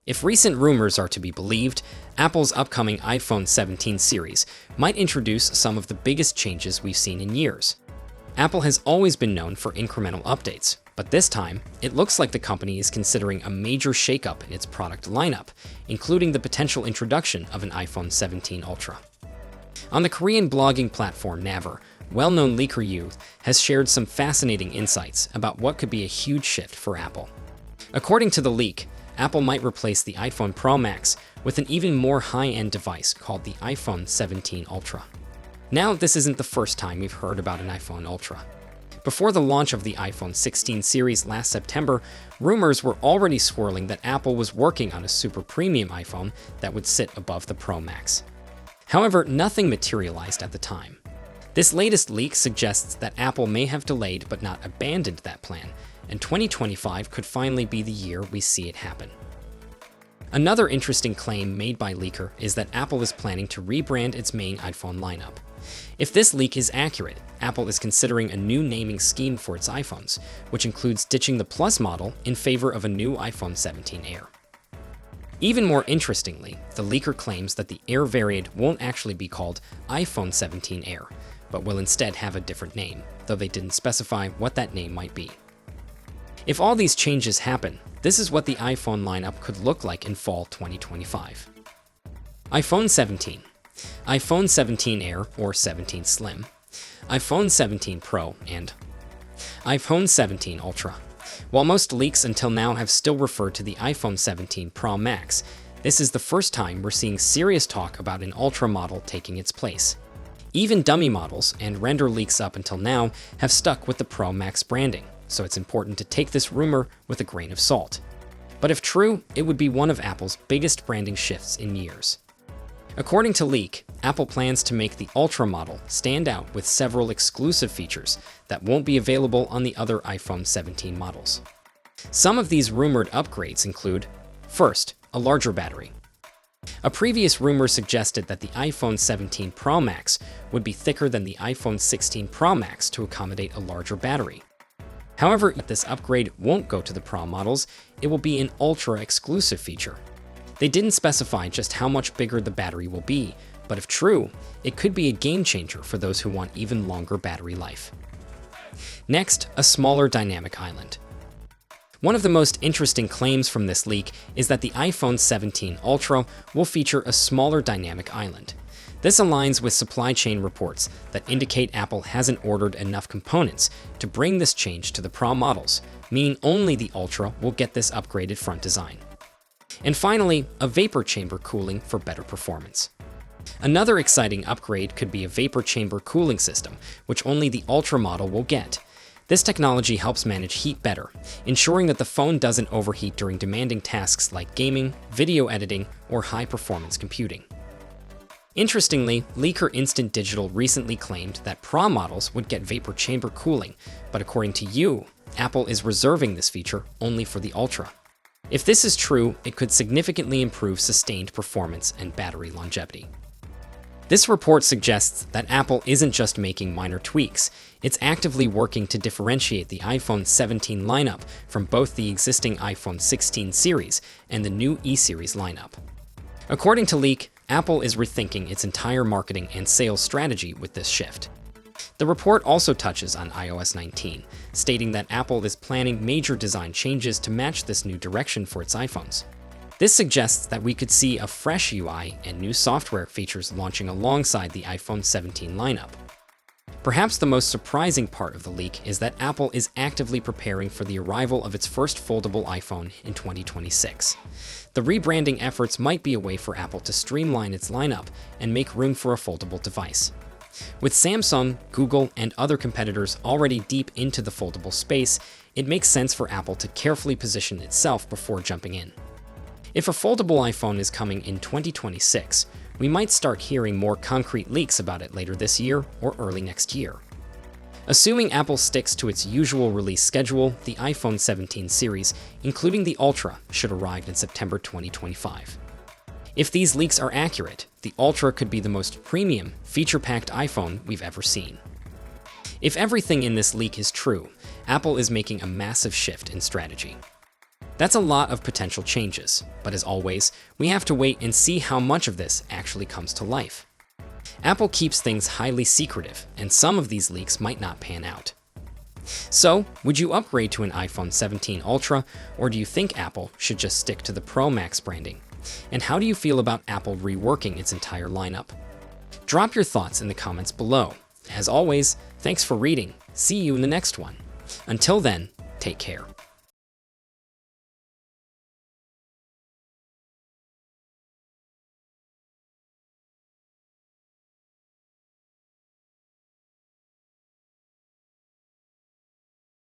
If recent rumors are to be believed, Apple's upcoming iPhone 17 series might introduce some of the biggest changes we've seen in years. Apple has always been known for incremental updates, but this time, it looks like the company is considering a major shakeup in its product lineup, including the potential introduction of an iPhone 17 Ultra. On the Korean blogging platform Naver, well-known leaker Yu has shared some fascinating insights about what could be a huge shift for Apple. According to the leak, Apple might replace the iPhone Pro Max with an even more high-end device called the iPhone 17 Ultra. Now, this isn't the first time we've heard about an iPhone Ultra. Before the launch of the iPhone 16 series last September, rumors were already swirling that Apple was working on a super premium iPhone that would sit above the Pro Max. However, nothing materialized at the time. This latest leak suggests that Apple may have delayed but not abandoned that plan, and 2025 could finally be the year we see it happen. Another interesting claim made by Leaker is that Apple is planning to rebrand its main iPhone lineup. If this leak is accurate, Apple is considering a new naming scheme for its iPhones, which includes ditching the Plus model in favor of a new iPhone 17 Air. Even more interestingly, the leaker claims that the Air variant won't actually be called iPhone 17 Air, but will instead have a different name, though they didn't specify what that name might be. If all these changes happen, this is what the iPhone lineup could look like in fall 2025. iPhone 17, iPhone 17 Air or 17 Slim, iPhone 17 Pro, and iPhone 17 Ultra. While most leaks until now have still referred to the iPhone 17 Pro Max, this is the first time we're seeing serious talk about an Ultra model taking its place. Even dummy models and render leaks up until now have stuck with the Pro Max branding, so it's important to take this rumor with a grain of salt. But if true, it would be one of Apple's biggest branding shifts in years. According to Leak, Apple plans to make the Ultra model stand out with several exclusive features that won't be available on the other iPhone 17 models. Some of these rumored upgrades include, first, a larger battery. A previous rumor suggested that the iPhone 17 Pro Max would be thicker than the iPhone 16 Pro Max to accommodate a larger battery. However, if this upgrade won't go to the Pro models, it will be an Ultra exclusive feature. They didn't specify just how much bigger the battery will be, but if true, it could be a game changer for those who want even longer battery life. Next, a smaller dynamic island. One of the most interesting claims from this leak is that the iPhone 17 Ultra will feature a smaller dynamic island. This aligns with supply chain reports that indicate Apple hasn't ordered enough components to bring this change to the Pro models, meaning only the Ultra will get this upgraded front design. And finally, a vapor chamber cooling for better performance. Another exciting upgrade could be a vapor chamber cooling system, which only the Ultra model will get. This technology helps manage heat better, ensuring that the phone doesn't overheat during demanding tasks like gaming, video editing, or high-performance computing. Interestingly, leaker Instant Digital recently claimed that Pro models would get vapor chamber cooling, but according to Yu, Apple is reserving this feature only for the Ultra. If this is true, it could significantly improve sustained performance and battery longevity. This report suggests that Apple isn't just making minor tweaks, it's actively working to differentiate the iPhone 17 lineup from both the existing iPhone 16 series and the new E-series lineup. According to Leak, Apple is rethinking its entire marketing and sales strategy with this shift. The report also touches on iOS 19, stating that Apple is planning major design changes to match this new direction for its iPhones. This suggests that we could see a fresh UI and new software features launching alongside the iPhone 17 lineup. Perhaps the most surprising part of the leak is that Apple is actively preparing for the arrival of its first foldable iPhone in 2026. The rebranding efforts might be a way for Apple to streamline its lineup and make room for a foldable device. With Samsung, Google, and other competitors already deep into the foldable space, it makes sense for Apple to carefully position itself before jumping in. If a foldable iPhone is coming in 2026, we might start hearing more concrete leaks about it later this year or early next year. Assuming Apple sticks to its usual release schedule, the iPhone 17 series, including the Ultra, should arrive in September 2025. If these leaks are accurate, the Ultra could be the most premium, feature-packed iPhone we've ever seen. If everything in this leak is true, Apple is making a massive shift in strategy. That's a lot of potential changes, but as always, we have to wait and see how much of this actually comes to life. Apple keeps things highly secretive, and some of these leaks might not pan out. So, would you upgrade to an iPhone 17 Ultra, or do you think Apple should just stick to the Pro Max branding? And how do you feel about Apple reworking its entire lineup? Drop your thoughts in the comments below. As always, thanks for reading. See you in the next one. Until then, take care.